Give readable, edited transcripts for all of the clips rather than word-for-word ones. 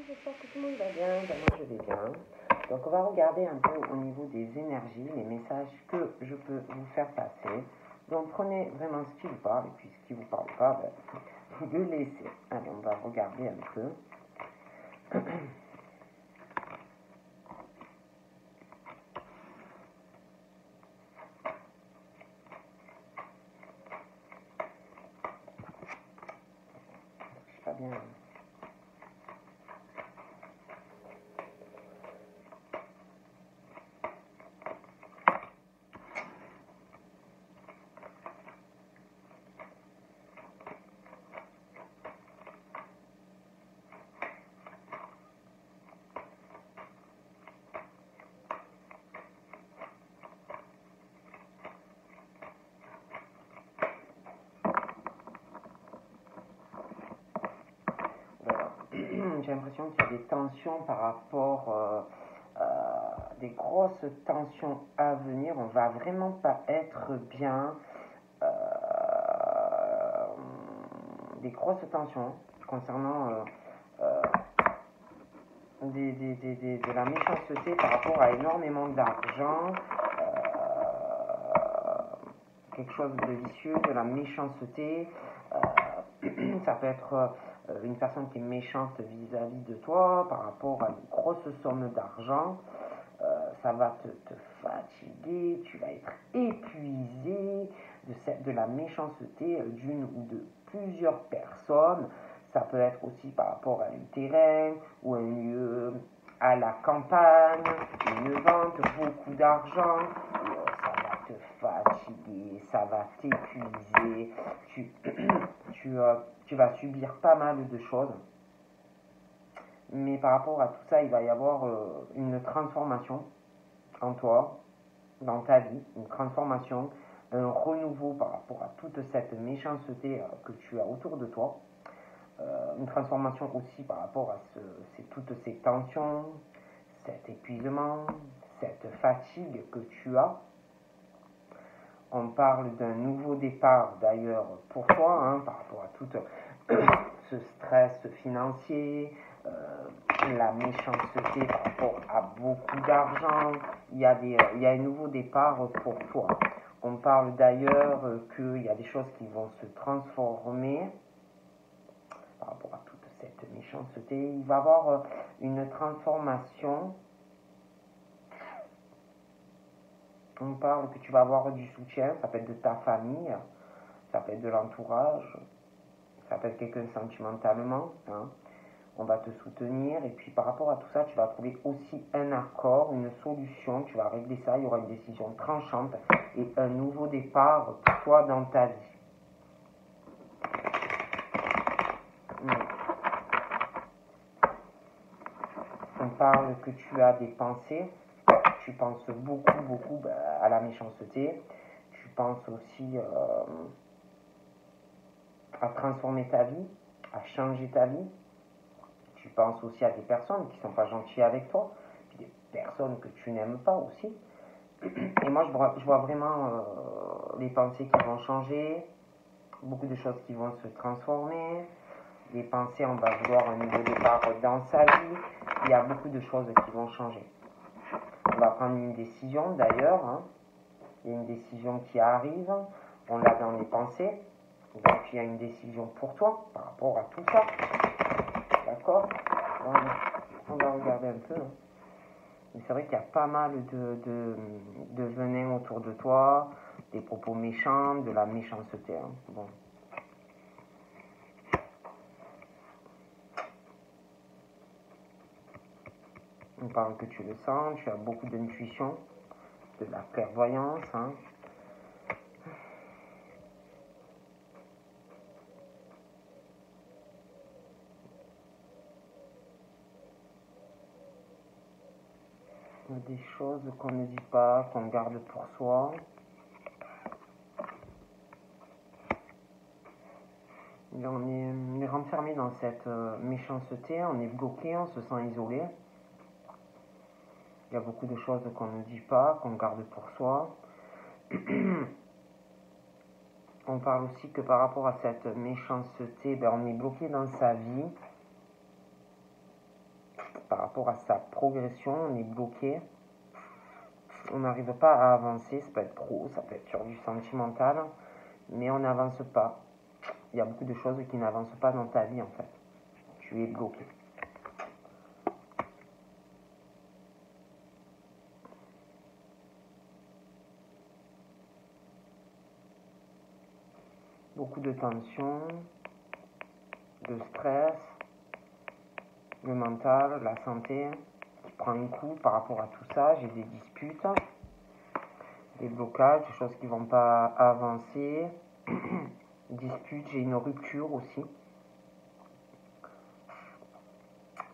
J'espère que tout le monde va bien, ben moi je vais bien. Donc on va regarder un peu au niveau des énergies, les messages que je peux vous faire passer. Donc prenez vraiment ce qui vous parle, et puis ce qui vous parle pas, ben, vous le laissez. Allez, on va regarder un peu. Je sais pas bien. Voilà. J'ai l'impression qu'il y a des tensions par rapport des grosses tensions à venir. On va vraiment pas être bien. Euh, des grosses tensions concernant de la méchanceté par rapport à énormément d'argent, quelque chose de vicieux, de la méchanceté. Ça peut être une personne qui est méchante vis-à-vis de toi par rapport à une grosse somme d'argent. Ça va te fatiguer, tu vas être épuisé de la méchanceté d'une ou de plusieurs personnes. Ça peut être aussi par rapport à un terrain ou un lieu à la campagne, une vente, beaucoup d'argent. Ça va te fatiguer, ça va t'épuiser. Tu vas subir pas mal de choses. Mais par rapport à tout ça, il va y avoir une transformation en toi, dans ta vie, une transformation, un renouveau par rapport à toute cette méchanceté que tu as autour de toi. Une transformation aussi par rapport à toutes ces tensions, cet épuisement, cette fatigue que tu as. On parle d'un nouveau départ d'ailleurs pour toi, hein, par rapport à tout ce stress financier, la méchanceté par rapport à beaucoup d'argent. Il y a un nouveau départ pour toi. On parle d'ailleurs qu'il y a des choses qui vont se transformer par rapport à toute cette méchanceté. Il va y avoir une transformation. On parle que tu vas avoir du soutien, ça peut être de ta famille, ça peut être de l'entourage, ça peut être quelqu'un sentimentalement, hein. On va te soutenir, et puis par rapport à tout ça, tu vas trouver aussi un accord, une solution, tu vas régler ça, il y aura une décision tranchante et un nouveau départ pour toi dans ta vie. On parle que tu as des pensées, tu penses beaucoup à la méchanceté, tu penses aussi à transformer ta vie, à changer ta vie. Tu penses aussi à des personnes qui ne sont pas gentilles avec toi, puis des personnes que tu n'aimes pas aussi. Et moi, je vois vraiment les pensées qui vont changer, beaucoup de choses qui vont se transformer. Les pensées, on va vouloir un nouveau départ dans sa vie. Il y a beaucoup de choses qui vont changer. On va prendre une décision d'ailleurs, hein. Il y a une décision qui arrive, on l'a dans les pensées. Donc il y a une décision pour toi par rapport à tout ça. D'accord? On va regarder un peu. Mais c'est vrai qu'il y a pas mal de venin autour de toi, des propos méchants, de la méchanceté. Hein. Bon. On parle que tu le sens, tu as beaucoup d'intuition, de la clairvoyance. Hein. Il y a des choses qu'on ne dit pas, qu'on garde pour soi. Et on est renfermé dans cette méchanceté, on est bloqué, on se sent isolé. Il y a beaucoup de choses qu'on ne dit pas, qu'on garde pour soi. On parle aussi que par rapport à cette méchanceté, on est bloqué dans sa vie. par rapport à sa progression, on est bloqué. On n'arrive pas à avancer, ça peut être pro, ça peut être sur du sentimental, mais on n'avance pas. Il y a beaucoup de choses qui n'avancent pas dans ta vie en fait. Tu es bloqué. Beaucoup de tension, de stress, le mental, la santé qui prend un coup par rapport à tout ça. J'ai des disputes, des blocages, des choses qui ne vont pas avancer. Disputes, j'ai une rupture aussi.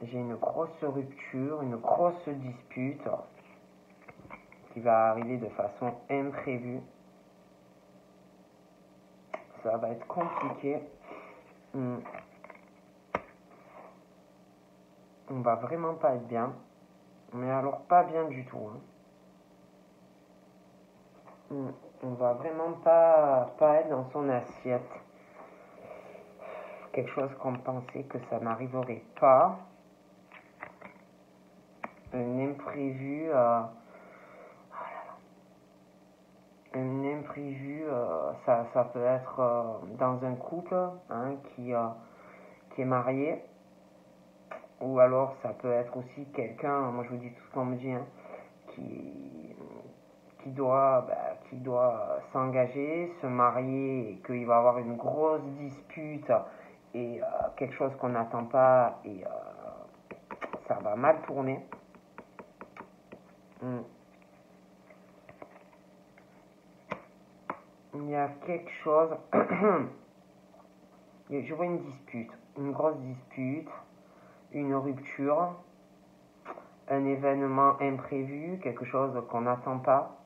J'ai une grosse rupture, une grosse dispute qui va arriver de façon imprévue. Ça va être compliqué. On va vraiment pas être bien. Mais alors pas bien du tout. On va vraiment pas être dans son assiette. Quelque chose qu'on pensait que ça n'arriverait pas. Un imprévu. Un imprévu, ça peut être dans un couple qui est marié. Ou alors ça peut être aussi quelqu'un, moi je vous dis tout ce qu'on me dit, qui doit s'engager, se marier, et qu'il va avoir une grosse dispute et quelque chose qu'on n'attend pas et ça va mal tourner. Il y a quelque chose, je vois une dispute, une grosse dispute, une rupture, un événement imprévu, quelque chose qu'on n'attend pas.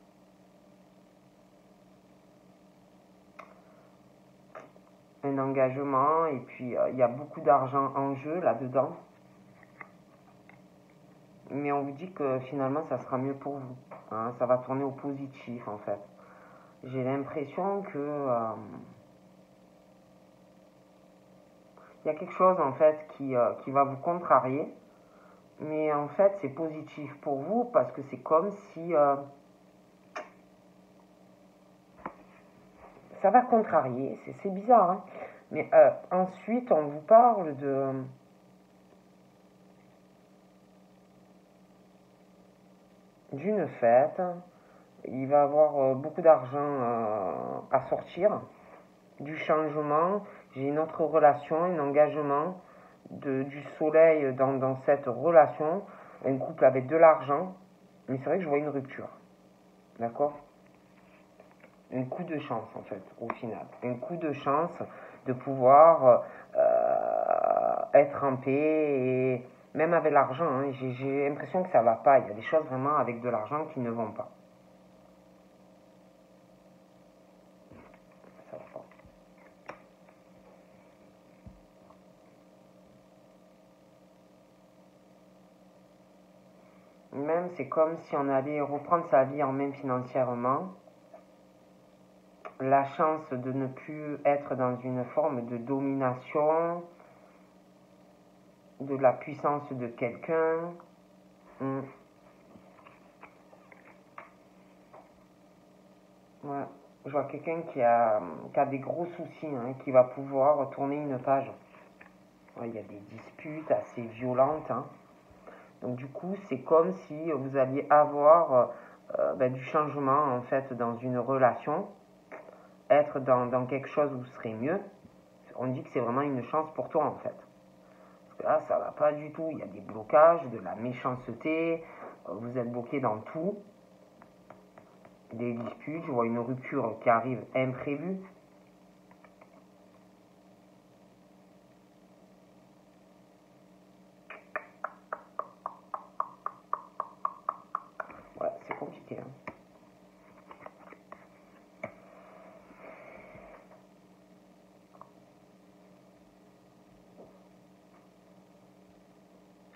Un engagement, et puis il y a beaucoup d'argent en jeu là-dedans. Mais on vous dit que finalement ça sera mieux pour vous. Ça va tourner au positif en fait. J'ai l'impression que il y a quelque chose en fait qui va vous contrarier. Mais en fait c'est positif pour vous parce que c'est comme si ça va contrarier. C'est bizarre. Mais ensuite on vous parle d'une fête. Il va avoir beaucoup d'argent à sortir, du changement. J'ai une autre relation, un engagement, du soleil dans cette relation, un couple avec de l'argent. Mais c'est vrai que je vois une rupture. D'accord? Un coup de chance en fait, au final. Un coup de chance de pouvoir être en paix et même avec l'argent, j'ai l'impression que ça va pas. Il y a des choses vraiment avec de l'argent qui ne vont pas. Ça va pas. Même c'est comme si on allait reprendre sa vie en main financièrement. La chance de ne plus être dans une forme de domination, de la puissance de quelqu'un. Ouais. Je vois quelqu'un qui a des gros soucis, qui va pouvoir tourner une page. Ouais, il y a des disputes assez violentes. Donc du coup, c'est comme si vous alliez avoir du changement en fait dans une relation, être dans quelque chose où vous serez mieux. On dit que c'est vraiment une chance pour toi en fait. Parce que là, ça va pas du tout. Il y a des blocages, de la méchanceté, vous êtes bloqué dans tout. Des disputes, je vois une rupture qui arrive imprévue. Ouais, c'est compliqué.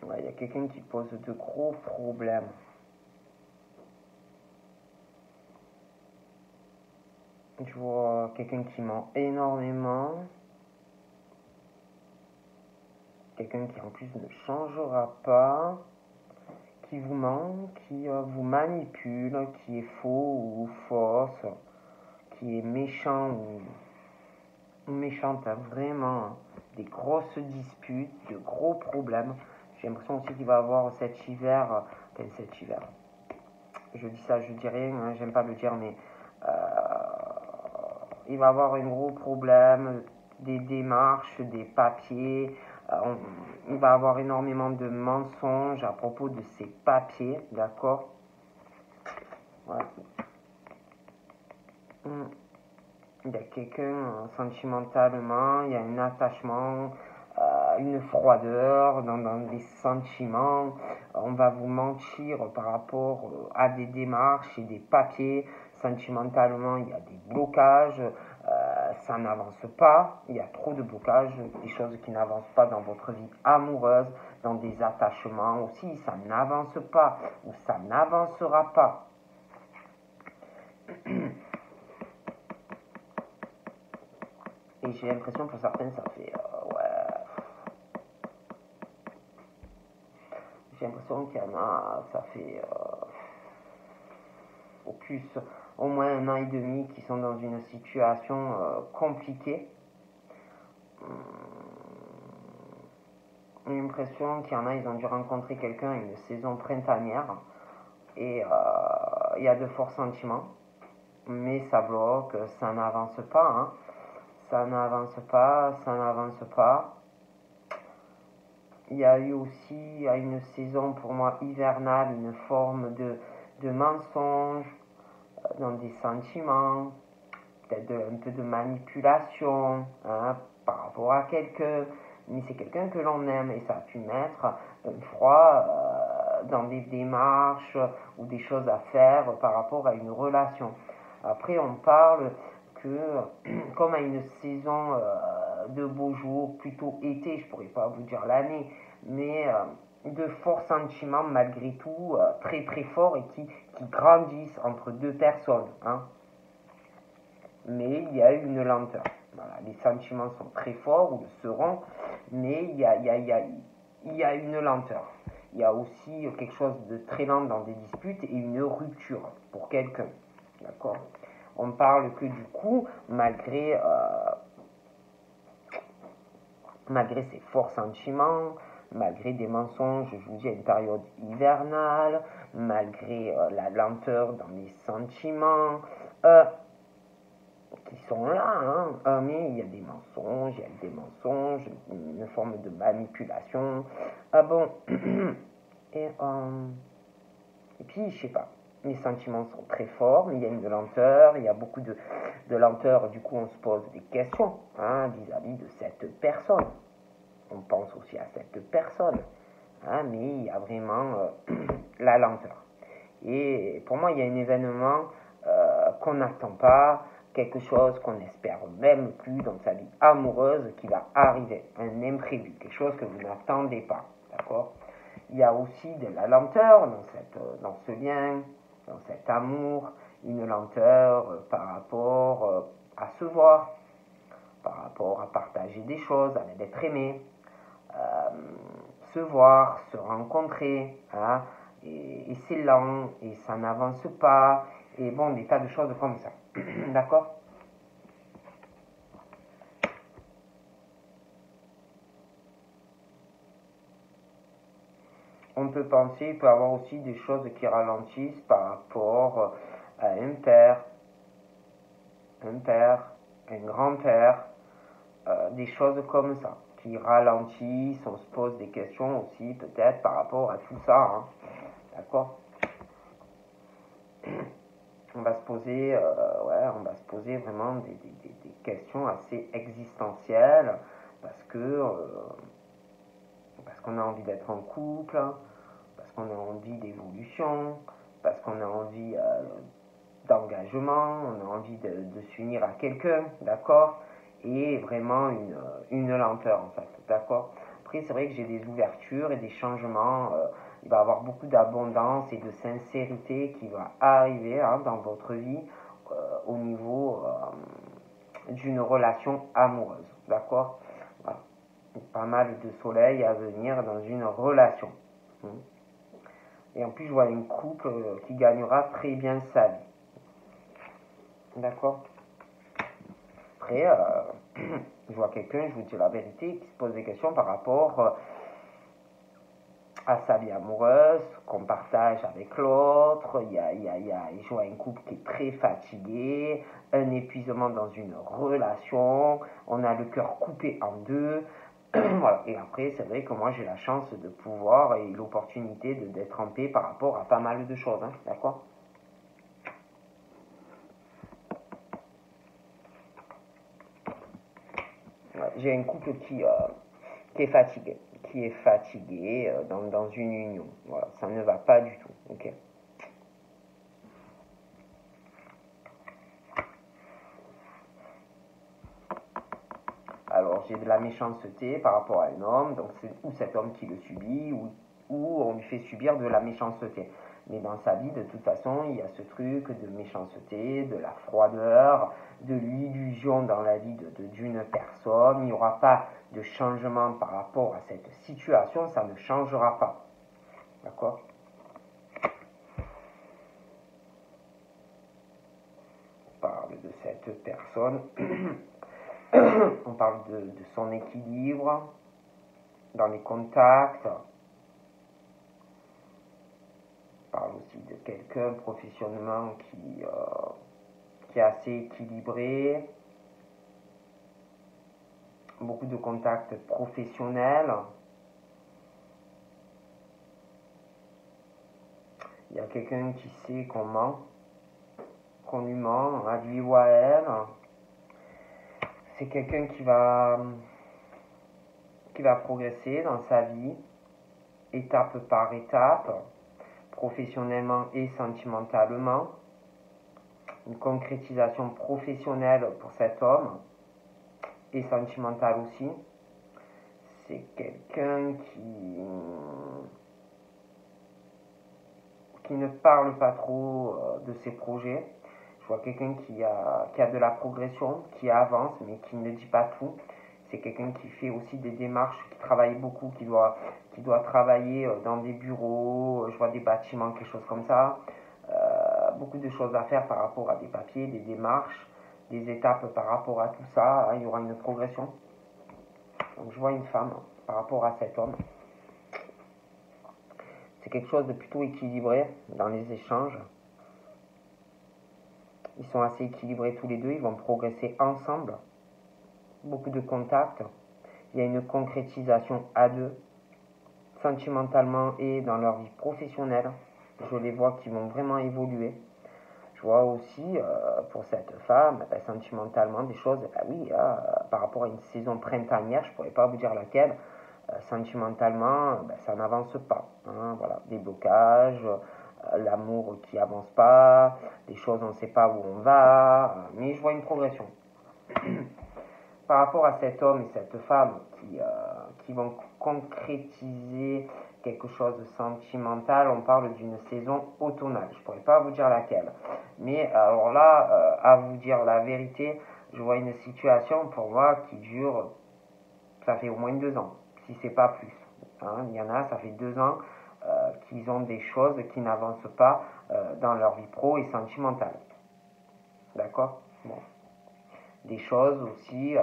Ouais, il y a quelqu'un qui pose de gros problèmes. Je vois quelqu'un qui ment énormément. quelqu'un qui en plus ne changera pas, qui vous ment, qui vous manipule, qui est faux ou fausse, qui est méchant ou méchante, hein, vraiment des grosses disputes, de gros problèmes. J'ai l'impression aussi qu'il va y avoir cet hiver, je dis ça, je dis rien, hein, j'aime pas le dire, mais il va y avoir un gros problème, des démarches, des papiers, il va y avoir énormément de mensonges à propos de ces papiers, d'accord? Ouais. Il y a quelqu'un sentimentalement, il y a un attachement, une froideur dans des sentiments. On va vous mentir par rapport à des démarches et des papiers. Sentimentalement, il y a des blocages, ça n'avance pas. Il y a trop de blocages, des choses qui n'avancent pas dans votre vie amoureuse, dans des attachements aussi. Ça n'avance pas ou ça n'avancera pas. Et j'ai l'impression pour certaines, ça fait j'ai l'impression qu'il y en a, ça fait au plus au moins 1 an et demi qui sont dans une situation compliquée. J'ai l'impression qu'il y en a, ils ont dû rencontrer quelqu'un à une saison printanière et il y a de forts sentiments, mais ça bloque, ça n'avance pas, hein. Ça n'avance pas, ça n'avance pas. Il y a eu aussi, à une saison pour moi hivernale, une forme de mensonge dans des sentiments, peut-être un peu de manipulation, hein, par rapport à quelqu'un, mais c'est quelqu'un que l'on aime et ça a pu mettre un froid dans des démarches ou des choses à faire par rapport à une relation. Après, on parle que, comme à une saison de beaux jours, plutôt été, je pourrais pas vous dire l'année, mais de forts sentiments malgré tout, très très forts et qui grandissent entre deux personnes, hein. Mais il y a une lenteur. Voilà, les sentiments sont très forts ou le seront, mais il y a une lenteur. Il y a aussi quelque chose de très lent dans des disputes et une rupture pour quelqu'un. D'accord? On parle que du coup, malgré ces forts sentiments, malgré des mensonges, je vous dis à une période hivernale, malgré la lenteur dans les sentiments, qui sont là, hein, mais il y a des mensonges, une forme de manipulation. Ah bon, et puis je sais pas, les sentiments sont très forts, mais il y a une lenteur, il y a beaucoup de lenteur, du coup on se pose des questions, hein, vis-à-vis de cette personne. On pense aussi à cette personne, hein, mais il y a vraiment la lenteur. Et pour moi, il y a un événement qu'on n'attend pas, quelque chose qu'on n'espère même plus dans sa vie amoureuse qui va arriver, un imprévu, quelque chose que vous n'attendez pas, d'accord? Il y a aussi de la lenteur dans ce lien, dans cet amour, une lenteur par rapport à se voir, par rapport à partager des choses, à d'être aimé, se voir, se rencontrer, hein, et c'est lent, et ça n'avance pas, et bon, des tas de choses comme ça. D'accord? On peut penser, il peut y avoir aussi des choses qui ralentissent par rapport à un père, un grand-père, des choses comme ça, qui ralentissent, on se pose des questions aussi peut-être par rapport à tout ça, hein. D'accord? On va se poser, vraiment des questions assez existentielles parce qu'on a envie d'être en couple, parce qu'on a envie d'évolution, parce qu'on a envie d'engagement, on a envie de s'unir à quelqu'un, d'accord? Et vraiment une lenteur en fait, d'accord? Après, c'est vrai que j'ai des ouvertures et des changements. Il va y avoir beaucoup d'abondance et de sincérité qui va arriver, hein, dans votre vie au niveau d'une relation amoureuse, d'accord? Voilà. pas mal de soleil à venir dans une relation. Et en plus, je vois une couple qui gagnera très bien sa vie. D'accord? Après, je vois quelqu'un, je vous dis la vérité, qui se pose des questions par rapport à sa vie amoureuse, qu'on partage avec l'autre. Je vois un couple qui est très fatigué, un épuisement dans une relation, on a le cœur coupé en deux. Voilà. Et après, c'est vrai que moi, j'ai la chance de pouvoir et l'opportunité d'être en paix par rapport à pas mal de choses. Hein, d'accord? J'ai un couple qui est fatigué, dans une union. Voilà, ça ne va pas du tout. Ok. Alors, j'ai de la méchanceté par rapport à un homme, donc c'est ou cet homme qui le subit, ou on lui fait subir de la méchanceté. Mais dans sa vie, de toute façon, il y a ce truc de méchanceté, de la froideur, de l'illusion dans la vie d'une personne. Il n'y aura pas de changement par rapport à cette situation, ça ne changera pas. D'accord? On parle de cette personne, on parle de son équilibre dans les contacts. On parle aussi de quelqu'un professionnellement qui est assez équilibré, beaucoup de contacts professionnels. Il y a quelqu'un qui sait qu'on lui ment, à lui ou à elle. C'est quelqu'un qui va progresser dans sa vie, étape par étape, professionnellement et sentimentalement. Une concrétisation professionnelle pour cet homme et sentimentale aussi. C'est quelqu'un qui ne parle pas trop de ses projets. Je vois quelqu'un qui a de la progression, qui avance, mais qui ne dit pas tout. C'est quelqu'un qui fait aussi des démarches, qui travaille beaucoup, qui doit travailler dans des bureaux, je vois des bâtiments, quelque chose comme ça. Beaucoup de choses à faire par rapport à des papiers, des démarches, des étapes par rapport à tout ça. Il y aura une progression. Donc je vois une femme par rapport à cet homme. C'est quelque chose de plutôt équilibré dans les échanges. Ils sont assez équilibrés tous les deux, ils vont progresser ensemble. Beaucoup de contacts. Il y a une concrétisation à deux, sentimentalement et dans leur vie professionnelle. Je les vois qui vont vraiment évoluer. Je vois aussi pour cette femme, sentimentalement, des choses, par rapport à une saison printanière, je ne pourrais pas vous dire laquelle, sentimentalement, ça n'avance pas. Hein, voilà, des blocages, l'amour qui avance pas, des choses on ne sait pas où on va, mais je vois une progression. Par rapport à cet homme et cette femme qui vont concrétiser quelque chose de sentimental, on parle d'une saison automnale. Je ne pourrais pas vous dire laquelle. Mais alors là, à vous dire la vérité, je vois une situation pour moi qui dure, ça fait au moins 2 ans, si c'est pas plus. Hein, il y en a, ça fait 2 ans qu'ils ont des choses qui n'avancent pas dans leur vie pro et sentimentale. D'accord? Bon. Des choses aussi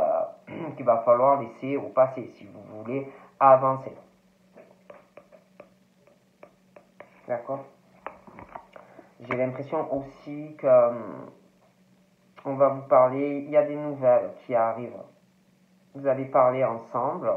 qu'il va falloir laisser au passé si vous voulez avancer. D'accord? J'ai l'impression aussi que on va vous parler, il y a des nouvelles qui arrivent. Vous allez parler ensemble,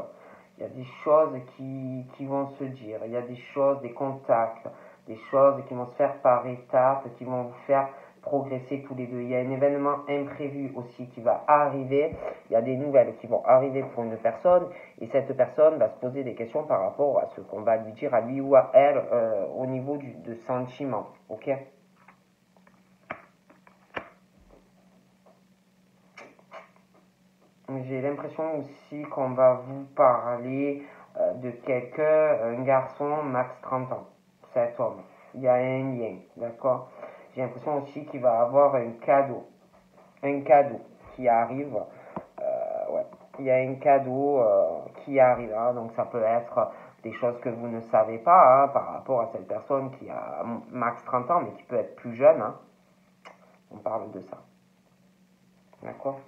il y a des choses qui vont se dire, il y a des choses, des contacts, des choses qui vont se faire par étapes, qui vont vous faire progresser tous les deux. Il y a un événement imprévu aussi qui va arriver, il y a des nouvelles qui vont arriver pour une personne, et cette personne va se poser des questions par rapport à ce qu'on va lui dire à lui ou à elle au niveau de sentiment. Ok? J'ai l'impression aussi qu'on va vous parler de quelqu'un, un garçon max 30 ans, cet homme. Il y a un lien, d'accord? J'ai l'impression aussi qu'il va avoir un cadeau qui arrive. Ouais. il y a un cadeau qui arrive, hein. Donc ça peut être des choses que vous ne savez pas, hein, par rapport à cette personne qui a max 30 ans, mais qui peut être plus jeune, hein. On parle de ça. D'accord?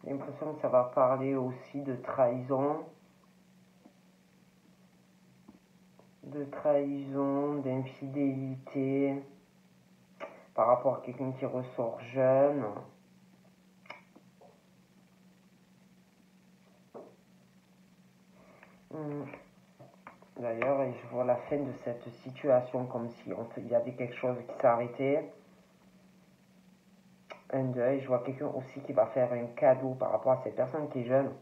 J'ai l'impression que ça va parler aussi de trahison, d'infidélité, par rapport à quelqu'un qui ressort jeune. D'ailleurs, je vois la fin de cette situation comme si il y avait quelque chose qui s'arrêtait. Un deuil. Je vois quelqu'un aussi qui va faire un cadeau par rapport à cette personne qui est jeune.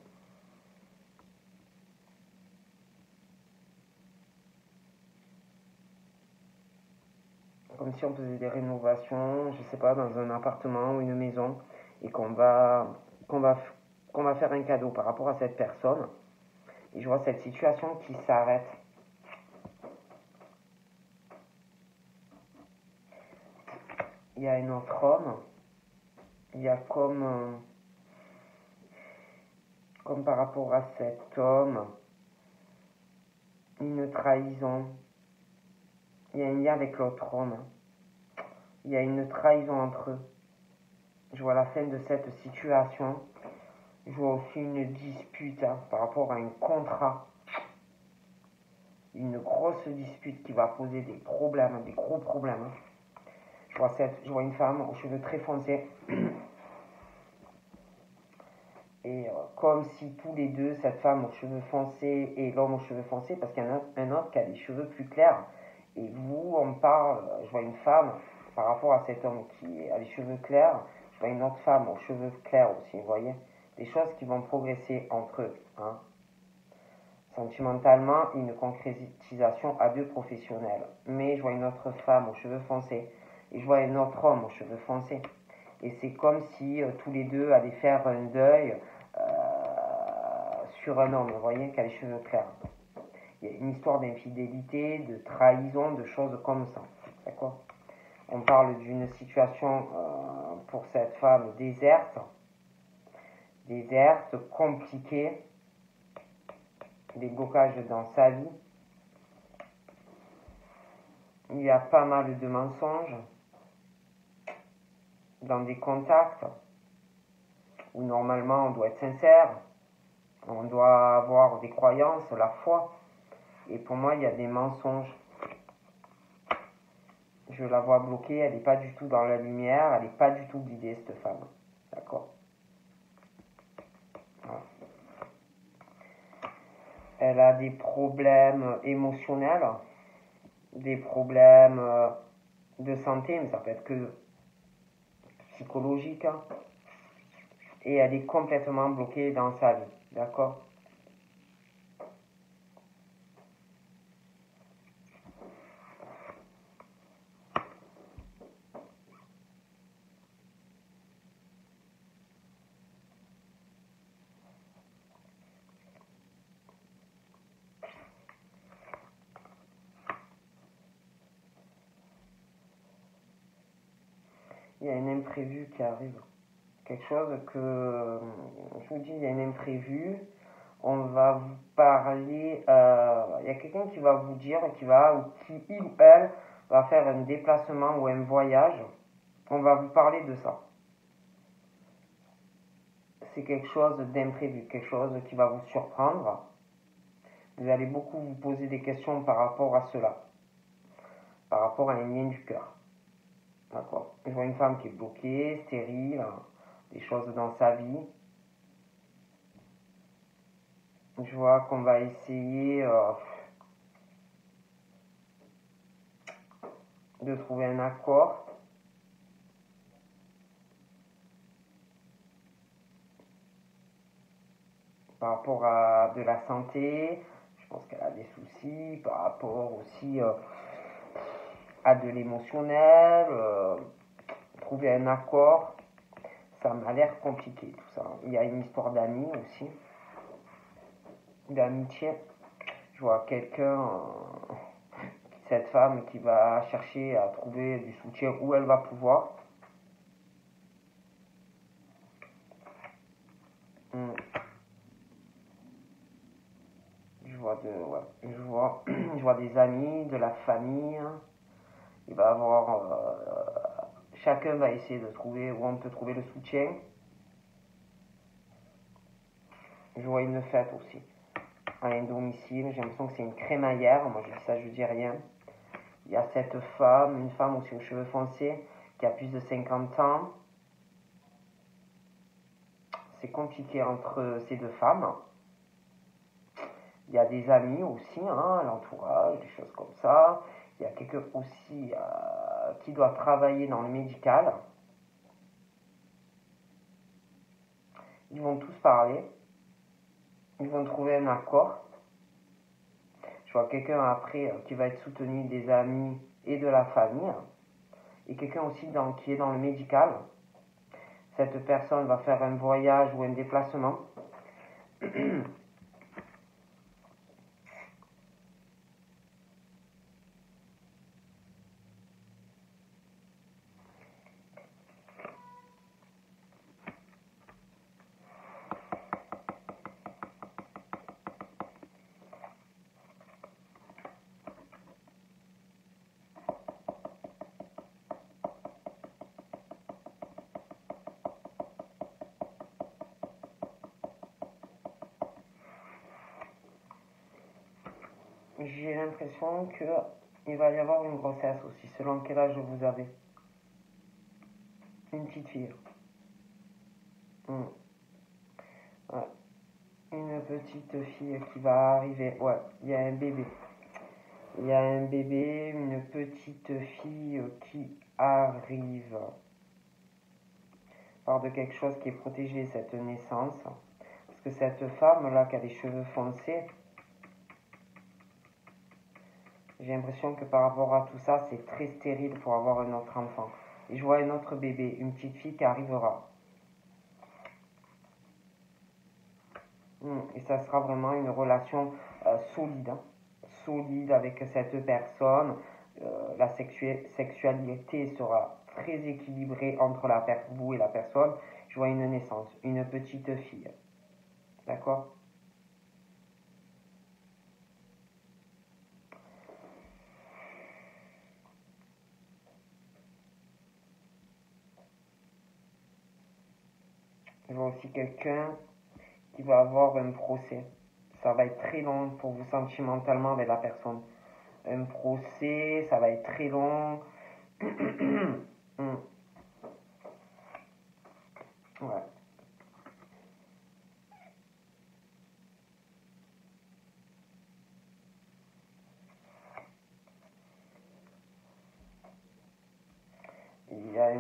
Comme si on faisait des rénovations, je sais pas, dans un appartement ou une maison, et qu'on va faire un cadeau par rapport à cette personne. Et je vois cette situation qui s'arrête. Il y a un autre homme. Il y a comme par rapport à cet homme, une trahison. Il y a un lien avec l'autre homme. Il y a une trahison entre eux. Je vois la fin de cette situation. Je vois aussi une dispute, hein, par rapport à un contrat. Une grosse dispute qui va poser des problèmes, des gros problèmes. Je vois une femme aux cheveux très foncés. Et comme si tous les deux, cette femme aux cheveux foncés et l'homme aux cheveux foncés, parce qu'il y en a un autre qui a des cheveux plus clairs. Et vous, on parle, je vois une femme, par rapport à cet homme qui a les cheveux clairs, je vois une autre femme aux cheveux clairs aussi, vous voyez. Des choses qui vont progresser entre eux. Hein. Sentimentalement, une concrétisation à deux professionnels. Mais je vois une autre femme aux cheveux foncés. Et je vois un autre homme aux cheveux foncés. Et c'est comme si tous les deux allaient faire un deuil sur un homme, vous voyez, qui a les cheveux clairs. Il y a une histoire d'infidélité, de trahison, de choses comme ça. D'accord? On parle d'une situation pour cette femme déserte, compliquée, des blocages dans sa vie. Il y a pas mal de mensonges dans des contacts où normalement on doit être sincère, on doit avoir des croyances, la foi. Et pour moi, il y a des mensonges. Je la vois bloquée, elle n'est pas du tout dans la lumière, elle n'est pas du tout guidée, cette femme. D'accord? Voilà. Elle a des problèmes émotionnels, des problèmes de santé, mais ça peut être que psychologique. Hein. Et elle est complètement bloquée dans sa vie. D'accord? Il y a un imprévu qui arrive. Quelque chose que, je vous dis, il y a un imprévu. On va vous parler, il y a quelqu'un qui va vous dire, il ou elle va faire un déplacement ou un voyage. On va vous parler de ça. C'est quelque chose d'imprévu, quelque chose qui va vous surprendre. Vous allez beaucoup vous poser des questions par rapport à cela, par rapport à un lien du cœur. D'accord. Je vois une femme qui est bloquée, stérile, des choses dans sa vie. Je vois qu'on va essayer de trouver un accord. Par rapport à de la santé, je pense qu'elle a des soucis, par rapport aussi à de l'émotionnel, trouver un accord. Ça m'a l'air compliqué tout ça. Il y a une histoire d'amis aussi, d'amitié. Je vois quelqu'un, cette femme qui va chercher à trouver du soutien où elle va pouvoir. Hmm. Je vois des amis, de la famille. Il va avoir, chacun va essayer de trouver où on peut trouver le soutien. Je vois une fête aussi à un domicile. J'ai l'impression que c'est une crémaillère. Moi je dis ça, je dis rien. Il y a cette femme, une femme aussi aux cheveux foncés, qui a plus de 50 ans. C'est compliqué entre ces deux femmes. Il y a des amis aussi, hein, l'entourage, des choses comme ça. Il y a quelqu'un aussi qui doit travailler dans le médical. Ils vont tous parler. Ils vont trouver un accord. Je vois quelqu'un après qui va être soutenu des amis et de la famille. Et quelqu'un aussi qui est dans le médical. Cette personne va faire un voyage ou un déplacement. J'ai l'impression qu'il va y avoir une grossesse aussi, selon quel âge vous avez. Une petite fille. Hmm. Ouais. Une petite fille qui va arriver. Ouais, il y a un bébé. Il y a un bébé, une petite fille qui arrive. Par de quelque chose qui est protégé, cette naissance. Parce que cette femme-là qui a les cheveux foncés, j'ai l'impression que par rapport à tout ça, c'est très stérile pour avoir un autre enfant. Et je vois un autre bébé, une petite fille qui arrivera. Et ça sera vraiment une relation solide, hein. Solide avec cette personne. La sexualité sera très équilibrée entre vous et la personne. Je vois une naissance, une petite fille. D'accord? Je vois aussi quelqu'un qui va avoir un procès. Ça va être très long pour vous sentimentalement avec la personne. Un procès, ça va être très long. Ouais. Il y a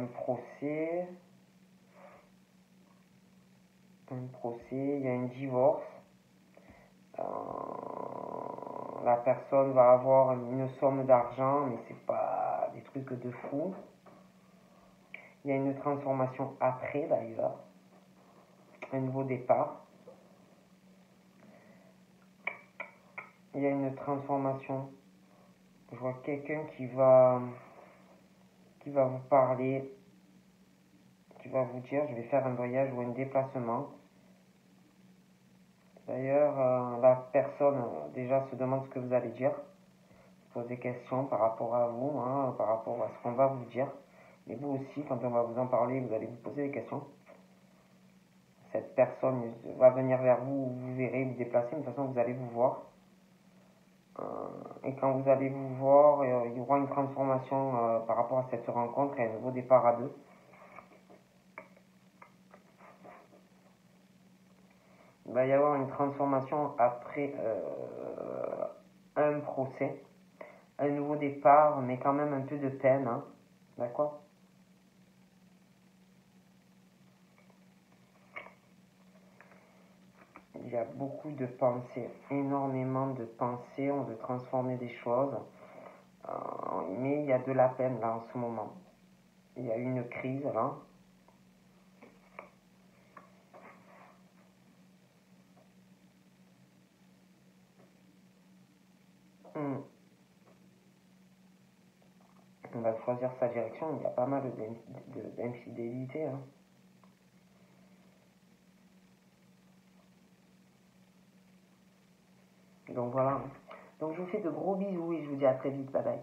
il y a un divorce. Euh, la personne va avoir une somme d'argent, mais c'est pas des trucs de fou. Il y a une transformation après d'ailleurs, un nouveau départ. Il y a une transformation. Je vois quelqu'un qui va vous parler, qui va vous dire je vais faire un voyage ou un déplacement. D'ailleurs, la personne déjà se demande ce que vous allez dire, pose des questions par rapport à vous, hein, par rapport à ce qu'on va vous dire. Mais vous aussi, quand on va vous en parler, vous allez vous poser des questions. Cette personne va venir vers vous, vous verrez vous déplacer, mais de toute façon vous allez vous voir. Et quand vous allez vous voir, il y aura une transformation par rapport à cette rencontre et un nouveau départ à deux. Il va y avoir une transformation après un procès, un nouveau départ, mais quand même un peu de peine, hein. D'accord? Il y a beaucoup de pensées, énormément de pensées, on veut transformer des choses. mais il y a de la peine là en ce moment. Il y a une crise là. On va choisir sa direction, il y a pas mal d'infidélité. Hein. Donc voilà. Donc je vous fais de gros bisous et je vous dis à très vite. Bye bye.